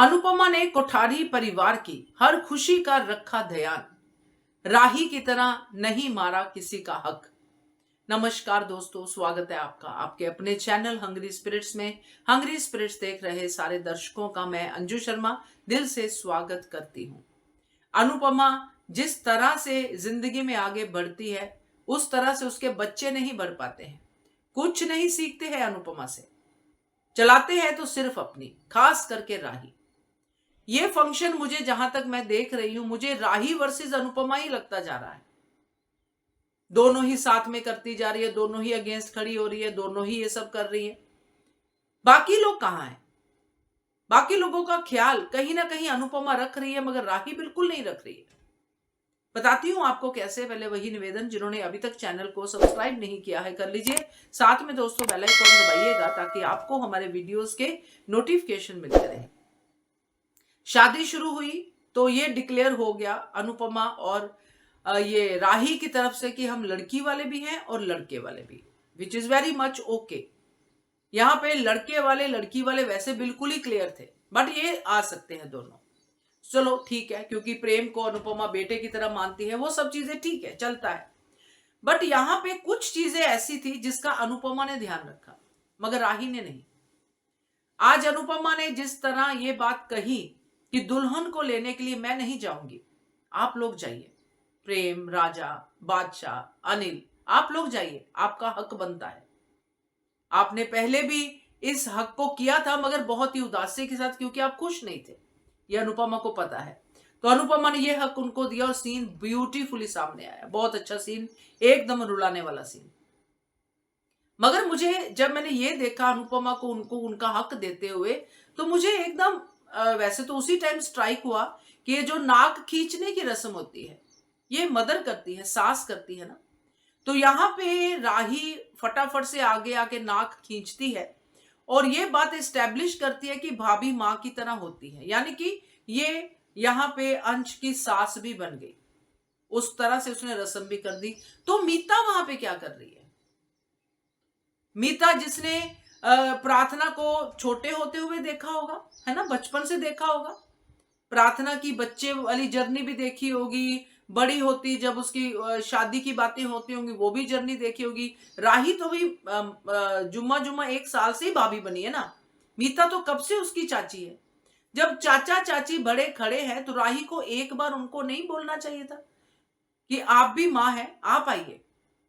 अनुपमा ने कोठारी परिवार की हर खुशी का रखा ध्यान, राही की तरह नहीं मारा किसी का हक। नमस्कार दोस्तों, स्वागत है आपका आपके अपने चैनल हंग्री स्पिरिट्स में। हंग्री स्पिरिट्स देख रहे सारे दर्शकों का मैं अंजू शर्मा दिल से स्वागत करती हूँ। अनुपमा जिस तरह से जिंदगी में आगे बढ़ती है उस तरह से उसके बच्चे नहीं बढ़ पाते हैं, कुछ नहीं सीखते हैं अनुपमा से, चलाते हैं तो सिर्फ अपनी, खास करके राही। ये फंक्शन मुझे जहां तक मैं देख रही हूं, मुझे राही वर्सेस अनुपमा ही लगता जा रहा है। दोनों ही साथ में करती जा रही है, दोनों ही अगेंस्ट खड़ी हो रही है, दोनों ही ये सब कर रही है। बाकी लोग कहां हैं? बाकी लोगों का ख्याल कहीं ना कहीं अनुपमा रख रही है, मगर राही बिल्कुल नहीं रख रही है। बताती हूं आपको कैसे। पहले वही निवेदन, जिन्होंने अभी तक चैनल को सब्सक्राइब नहीं किया है कर लीजिए, साथ में दोस्तों बेल आइकन दबाइएगा ताकि आपको हमारे वीडियोस के नोटिफिकेशन मिलते रहे। शादी शुरू हुई तो ये डिक्लेयर हो गया अनुपमा और ये राही की तरफ से कि हम लड़की वाले भी हैं और लड़के वाले भी, which is very much okay. यहाँ पे लड़के वाले लड़की वाले वैसे बिल्कुल ही क्लियर थे, बट ये आ सकते हैं दोनों, चलो ठीक है, क्योंकि प्रेम को अनुपमा बेटे की तरह मानती है, वो सब चीजें ठीक है, चलता है। बट यहाँ पे कुछ चीजें ऐसी थी जिसका अनुपमा ने ध्यान रखा मगर राही ने नहीं। आज अनुपमा ने जिस तरह ये बात कही कि दुल्हन को लेने के लिए मैं नहीं जाऊंगी, आप लोग जाइए, प्रेम, राजा, बादशाह, अनिल, आप लोग जाइए, आपका हक बनता है। आपने पहले भी इस हक को किया था मगर बहुत ही उदासी के साथ, क्योंकि आप खुश नहीं थे, ये अनुपमा को पता है। तो अनुपमा ने ये हक उनको दिया और सीन ब्यूटीफुली सामने आया, बहुत अच्छा सीन, एकदम रुलाने वाला सीन। मगर मुझे जब मैंने ये देखा अनुपमा को उनको उनका हक देते हुए, तो मुझे एकदम वैसे तो उसी टाइम स्ट्राइक हुआ कि ये जो नाक खींचने की रस्म होती है ये मदर करती है, सास करती है ना। तो यहाँ पे राही फटाफट से आगे आके नाक खींचती है और ये बात एस्टेब्लिश करती है कि भाभी माँ की तरह होती है, यानी कि ये यहाँ पे अंश की सास भी बन गई, उस तरह से उसने रस्म भी कर दी। तो मीता वहां पे क्या कर रही है? मीता जिसने प्रार्थना को छोटे होते हुए देखा होगा, है ना, बचपन से देखा होगा, प्रार्थना की बच्चे वाली जर्नी भी देखी होगी, बड़ी होती जब उसकी शादी की बातें होती होंगी वो भी जर्नी देखी होगी। राही तो भी जुम्मा जुम्मा 1 साल से ही भाभी बनी है ना, मीता तो कब से उसकी चाची है। जब चाचा चाची बड़े खड़े हैं तो राही को एक बार उनको नहीं बोलना चाहिए था कि आप भी माँ हैं, आप आइए,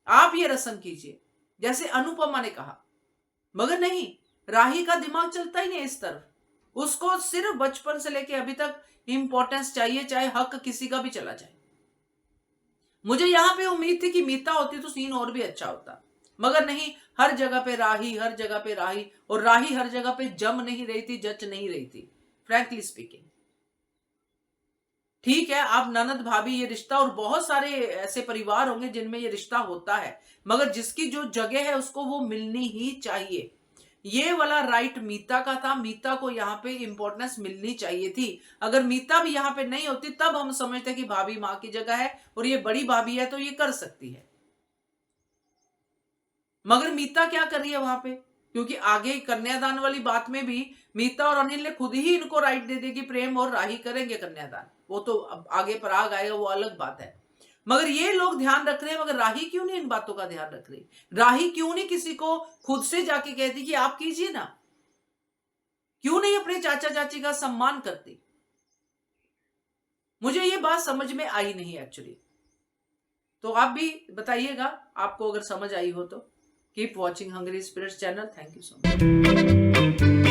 आप ये रस्म कीजिए, जैसे अनुपमा ने कहा। मगर नहीं, राही का दिमाग चलता ही नहीं इस तरफ, उसको सिर्फ बचपन से लेके अभी तक इंपॉर्टेंस चाहिए, चाहे हक किसी का भी चला जाए। मुझे यहां पे उम्मीद थी कि मीता होती तो सीन और भी अच्छा होता, मगर नहीं, हर जगह पे राही, हर जगह पे राही, और राही हर जगह पे जम नहीं रही थी, जच नहीं रही थी, फ्रैंकली स्पीकिंग। ठीक है, आप ननद भाभी ये रिश्ता, और बहुत सारे ऐसे परिवार होंगे जिनमें ये रिश्ता होता है, मगर जिसकी जो जगह है उसको वो मिलनी ही चाहिए। ये वाला राइट मीता का था, मीता को यहाँ पे इंपॉर्टेंस मिलनी चाहिए थी। अगर मीता भी यहाँ पे नहीं होती तब हम समझते कि भाभी माँ की जगह है और ये बड़ी भाभी है तो ये कर सकती है। मगर मीता क्या कर रही है वहां पे? क्योंकि आगे कन्यादान वाली बात में भी मीता और अनिल ने खुद ही इनको राइट दे दी कि प्रेम और राही करेंगे कन्यादान, वो तो अब आगे पराग आएगा, वो अलग बात है। मगर ये लोग ध्यान रख रहे हैं, मगर राही क्यों नहीं इन बातों का ध्यान रख रही? राही क्यों नहीं किसी को खुद से जाके कहती कि आप कीजिए ना? क्यों नहीं अपने चाचा चाची का सम्मान करती? मुझे ये बात समझ में आई नहीं एक्चुअली। तो आप भी बताइएगा, आपको अगर समझ आई हो तो। Keep watching hungry spirits channel. Thank you so much.